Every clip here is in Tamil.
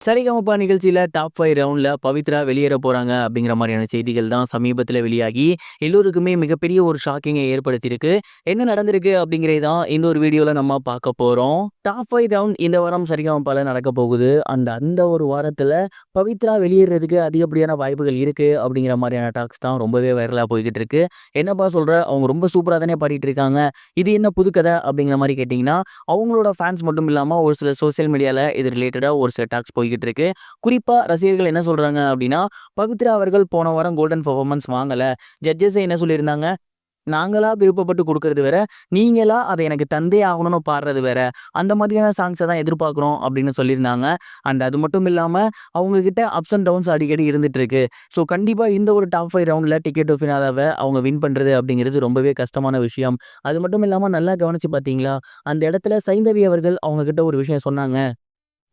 சரிகமபா நிகழ்ச்சியில டாப் 5 ரவுண்ட்ல பவித்ரா வெளியேற போறாங்க அப்படிங்கிற மாதிரியான செய்திகள் தான் சமீபத்துல வெளியாகி, எல்லோருக்குமே மிகப்பெரிய ஒரு ஷாக்கிங்கை ஏற்படுத்தியிருக்கு. என்ன நடந்திருக்கு அப்படிங்கிறது தான் இந்த ஒரு வீடியோல நம்ம பார்க்க போறோம். டாப் 5 ரவுண்ட் இந்த வாரம் சரிகமபால நடக்க போகுது. அந்த ஒரு வாரத்துல பவித்ரா வெளியேறதுக்கு அதிகப்படியான வாய்ப்புகள் இருக்கு அப்படிங்கிற மாதிரியான டாக்ஸ் தான் ரொம்பவே வைரலா போய்கிட்டு இருக்கு. என்னப்பா சொல்ற? அவங்க ரொம்ப சூப்பரா தானே பாடிட்டு இருக்காங்க. இது என்ன புதுக்கதை அப்படிங்கிற மாதிரி கேட்டிங்கன்னா, அவங்களோட ஃபேன்ஸ் மட்டும் இல்லாம ஒரு சில சோசியல் மீடியால இது ரிலேட்டடா ஒரு சில டாக்ஸ் போய்கிட்டு இருக்கு. குறிப்பா ரசிகர்கள் என்ன சொல்றாங்க அப்படின்னா, பவித்ரா அவர்கள் போன வாரம் கோல்டன் பெர்ஃபார்மன்ஸ் வாங்கல. ஜட்ஜஸே என்ன சொல்லியிருந்தாங்க, நாங்களா விருப்பப்பட்டு குடுக்கறது வேற, நீங்களா அத எனக்கு தந்தே ஆகணும்னு பாடுறது வேற. அந்த மாதிரியான சாங்ஸ தான் எதிர்பார்க்குறோம் அப்படின்னு சொல்லியிருந்தாங்க. அண்ட் அது மட்டும் இல்லாம அவங்க கிட்ட அப்ஸ் அண்ட் டவுன்ஸ் அடிக்கடி இருந்துட்டு இருக்கு. ஸோ கண்டிப்பா இந்த ஒரு டாப் 5 ரவுண்ட்ல டிக்கெட் டூ ஃபினாலாவ அவங்க வின் பண்றது அப்படிங்கிறது ரொம்பவே கஷ்டமான விஷயம். அது மட்டும் இல்லாம நல்லா கவனிச்சு பார்த்தீங்களா, அந்த இடத்துல சைந்தவி அவர்கள் அவங்க கிட்ட ஒரு விஷயம் சொன்னாங்க.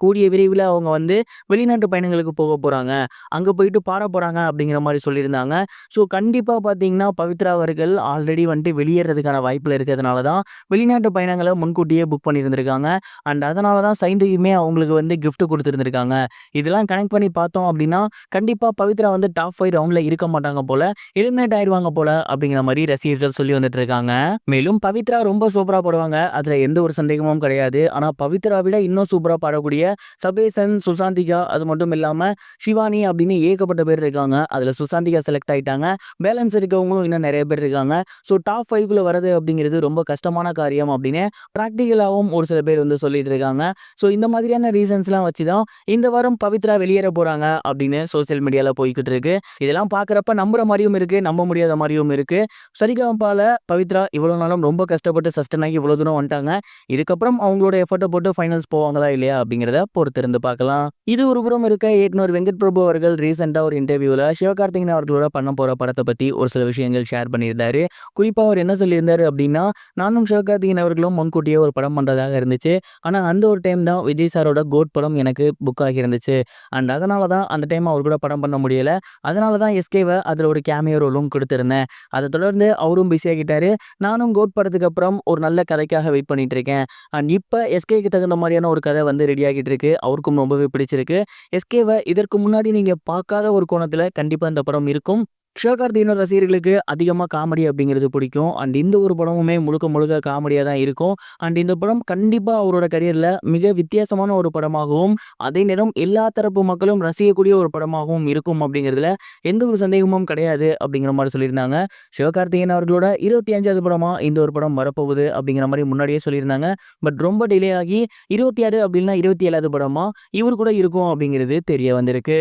கூடிய விரைவில அவங்க வந்து வெளிநாட்டு பயணங்களுக்கு போக போறாங்க. அங்க போயிட்டு பாட போறாங்க அப்படிங்கிற மாரி சொல்லியிருந்தாங்க. ஸோ கண்டிப்பா பார்த்தீங்கன்னா, பவித்ரா அவர்கள் ஆல்ரெடி வந்துட்டு வெளியேறதுக்கான வாய்ப்புல இருக்கிறதுனால தான், வெளிநாட்டு பயணங்கள முன்கூட்டியே புக் பண்ணியிருந்திருக்காங்க. அண்ட் அதனால தான் சைந்தவியுமே அவங்களுக்கு வந்து கிஃப்ட் குடுத்துருந்துருக்காங்க. இதெல்லாம் கனெக்ட் பண்ணி பார்த்தோம் அப்படின்னா, கண்டிப்பா பவித்ரா வந்து டாப் 5 ரவுண்ட்ல இருக்க மாட்டாங்க போல. எலிமினேட் ஆயிருவாங்க போல அப்படிங்கிற மாரி ரசிகர்கள் சொல்லி வந்துட்டு இருக்காங்க. மேலும் பவித்ரா ரொம்ப சூப்பரா பாடுவாங்க. அதுல எந்த ஒரு சந்தேகமும் கிடையாது. ஆனா பவித்ரா விட இன்னும் சூப்பரா பாடக்கூடிய சபேசன், சுசாந்திகா அது மட்டும் இல்லாம ஷிவானி அப்படின்னு ஏகப்பட்ட பேர் இருக்காங்க. அதுல சுசாந்திகா செலக்ட் ஆயிட்டாங்க. பேலன்ஸ் இருக்கவங்களும் இன்னும் நிறைய பேர் இருக்காங்க. ஸோ டாப் 5க்குள்ள வரது அப்படிங்கிறது ரொம்ப கஷ்டமான காரியம் அப்படின்னு பிராக்டிகலாவும் ஒரு சில பேர் வந்து சொல்லிட்டு இருக்காங்க. ஸோ இந்த மாதிரியான ரீசன்ஸ்லாம் வச்சு தான் இந்த வாரம் பவித்ரா வெளியேற போறாங்க அப்படின்னு சோசியல் மீடியால போய்கிட்டு இருக்கு. இதெல்லாம் பார்க்குறப்ப நம்புற மாதிரியும் இருக்கு, நம்ப முடியாத மாதிரியும் இருக்கு. சரிகமபால பவித்ரா இவ்வளவு நாளும் ரொம்ப கஷ்டப்பட்டு சஸ்டெயின் ஆகி இவ்வளவு தூரம் வந்துட்டாங்க. இதுக்கப்புறம் அவங்களோட எஃபர்ட்டை போட்டு ஃபைனல்ஸ் போவாங்களா இல்லையா அப்படிங்கிறத பொறுத்திருந்து பார்க்கலாம். இது ஒரு புறம் இருக்க, இயக்குனர் வெங்கட் பிரபு அவர்கள் ரீசெண்டா ஒரு இன்டர்வியூல சிவகார்த்திகேயன் அவர்களோட பண்ண போற படத்தை பத்தி ஒரு சில விஷயங்கள் ஷேர் பண்ணியிருந்தாரு. குறிப்பா அவர் என்ன சொல்லியிருந்தாரு அப்படின்னா, நானும் சிவகார்த்திகேயன் அவர்களும் முன்கூட்டியே ஒரு படம் பண்றதாக இருந்துச்சு. ஆனா அந்த ஒரு டைம் தான் விஜய் சாரோட கோட் படம் எனக்கு புக் ஆகி இருந்துச்சு. அண்ட் அதனால தான் அந்த டைம் அவர் கூட படம் பண்ண முடியல. அதனால தான் எஸ்கேவை அதுல ஒரு கேமியோ ரோலும் கொடுத்திருந்தேன். அதை தொடர்ந்து அவரும் பிஸி ஆகிட்டாரு. நானும் கோட் படத்துக்கு அப்புறம் ஒரு நல்ல கதைக்காக வெயிட் பண்ணிட்டு இருக்கேன். அண்ட் இப்ப எஸ்கேக்கு தகுந்த மாதிரியான ஒரு கதை வந்து ரெடி ஆகிட்டு இருக்கு. அவருக்கும் ரொம்பவே பிடிச்சிருக்கு. எஸ்கேவை இதற்கு முன்னாடி நீங்க பார்க்காத ஒரு கோணத்துல கண்டிப்பா இந்த படம் இருக்கும். சிவகார்த்திகேயன் ரசிகர்களுக்கு அதிகமா காமெடி அப்படிங்கிறது பிடிக்கும். அண்ட் இந்த ஒரு படமுமே முழுக்க முழுக்க காமெடியா தான் இருக்கும். அண்ட் இந்த படம் கண்டிப்பா அவரோட கரியர்ல மிக வித்தியாசமான ஒரு படமாகவும், அதே நேரம் எல்லா தரப்பு மக்களும் ரசிக்கக்கூடிய ஒரு படமாகவும் இருக்கும் அப்படிங்கிறதுல எந்த ஒரு சந்தேகமும் கிடையாது அப்படிங்கிற மாதிரி சொல்லியிருந்தாங்க. சிவகார்த்திகேயன் அவர்களோட 25வது படமா இந்த ஒரு படம் வரப்போகுது அப்படிங்கிற மாதிரி முன்னாடியே சொல்லியிருந்தாங்க. பட் ரொம்ப டிலே ஆகி 26 அப்படின்னா 27வது படமா இவர் கூட இருக்கும் அப்படிங்கிறது தெரிய வந்திருக்கு.